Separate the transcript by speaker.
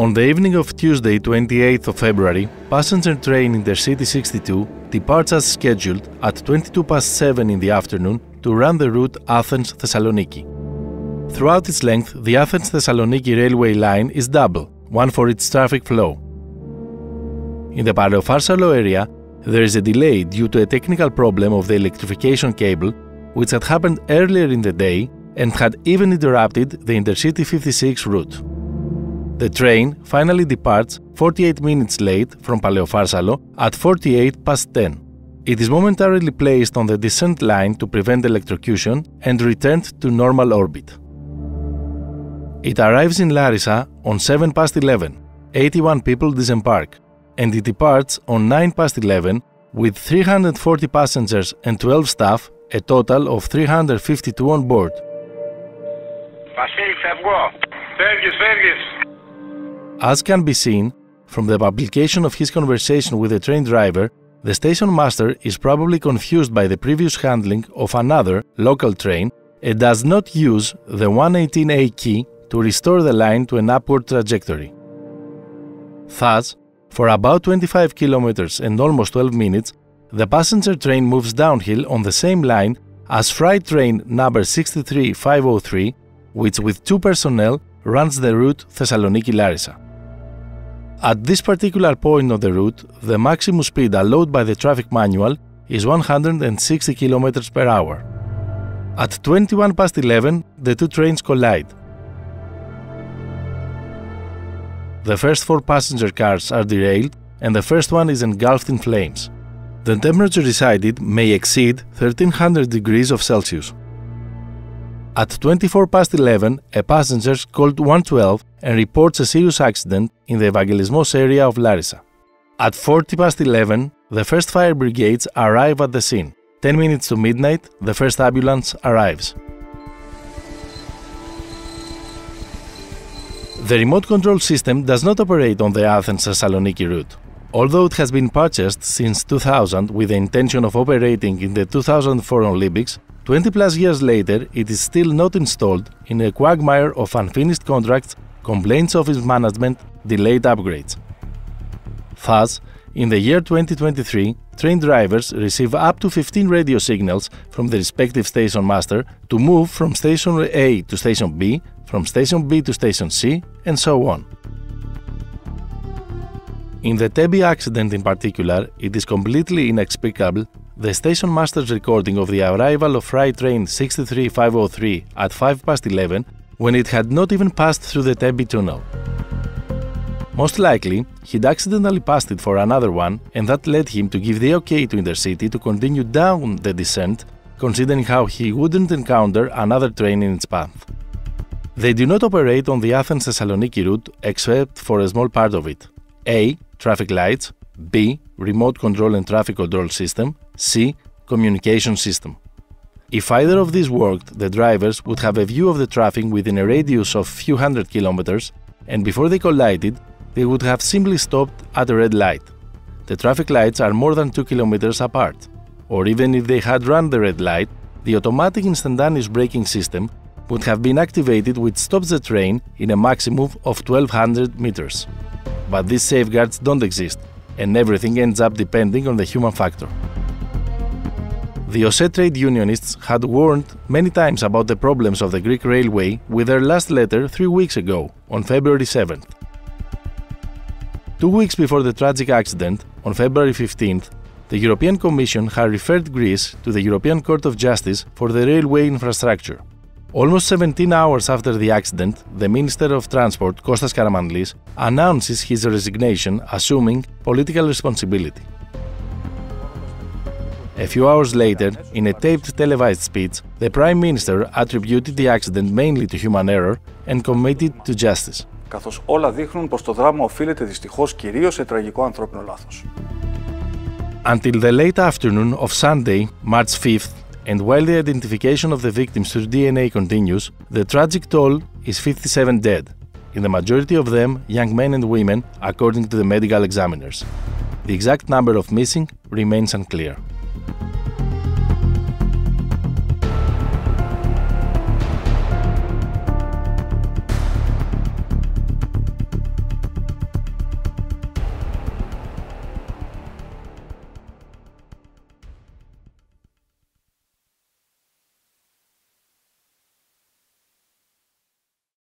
Speaker 1: On the evening of Tuesday, 28th of February, passenger train Intercity 62 departs as scheduled at 7:22 in the afternoon to run the route Athens-Thessaloniki. Throughout its length, the Athens-Thessaloniki railway line is double, one for its traffic flow. In the Paleopharsalo area, there is a delay due to a technical problem of the electrification cable, which had happened earlier in the day and had even interrupted the Intercity 56 route. The train finally departs 48 minutes late from Paleopharsalo at 10:48. It is momentarily placed on the descent line to prevent electrocution and returned to normal orbit. It arrives in Larissa on 11:07. 81 people disembark, and it departs on 9:11 with 340 passengers and 12 staff, a total of 352 on board. As can be seen from the publication of his conversation with the train driver, the station master is probably confused by the previous handling of another local train and does not use the 118A key to restore the line to an upward trajectory. Thus, for about 25 kilometers and almost 12 minutes, the passenger train moves downhill on the same line as freight train number 63503, which with 2 personnel runs the route Thessaloniki-Larissa. At this particular point of the route, the maximum speed allowed by the traffic manual is 160 km per hour. At 11:21, the two trains collide. The first 4 passenger cars are derailed and the first one is engulfed in flames. The temperature decided may exceed 1300 degrees of Celsius. At 11:24, a passenger called 112 and reports a serious accident in the Evangelismos area of Larissa. At 11:40, the first fire brigades arrive at the scene. 10 minutes to midnight, the first ambulance arrives. The remote control system does not operate on the Athens-Thessaloniki route. Although it has been purchased since 2000 with the intention of operating in the 2004 Olympics, 20+ years later, it is still not installed in a quagmire of unfinished contracts, complaints of its management, delayed upgrades. Thus, in the year 2023, train drivers receive up to 15 radio signals from the respective station master to move from station A to station B, from station B to station C, and so on. In the Tempi accident in particular, it is completely inexplicable. The station master's recording of the arrival of freight train 63503 at 11:05 when it had not even passed through the Tempi tunnel. Most likely, he'd accidentally passed it for another one, and that led him to give the OK to Intercity to continue down the descent, considering how he wouldn't encounter another train in its path. They do not operate on the Athens-Thessaloniki route except for a small part of it. A. Traffic lights. B. Remote control and traffic control system. C. Communication system. If either of these worked, the drivers would have a view of the traffic within a radius of few hundred kilometers, and before they collided, they would have simply stopped at a red light. The traffic lights are more than 2 kilometers apart, or even if they had run the red light, the automatic instantaneous braking system would have been activated, which stops the train in a maximum of 1200 meters. But these safeguards don't exist, and everything ends up depending on the human factor. The OSE trade unionists had warned many times about the problems of the Greek railway with their last letter 3 weeks ago, on February 7th. 2 weeks before the tragic accident, on February 15th, the European Commission had referred Greece to the European Court of Justice for the railway infrastructure. Almost 17 hours after the accident, the Minister of Transport, Kostas Karamanlis, announces his resignation, assuming political responsibility. A few hours later, in a taped televised speech, the Prime Minister attributed the accident mainly to human error and committed to justice.
Speaker 2: Καθώς όλα δείχνουν πως το δράμα οφείλεται δυστυχώς κυρίως σε τραγικό ανθρώπινο λάθος.
Speaker 1: Until the late afternoon of Sunday, March 5th, and while the identification of the victims through DNA continues, the tragic toll is 57 dead, in the majority of them young men and women, according to the medical examiners. The exact number of missing remains unclear.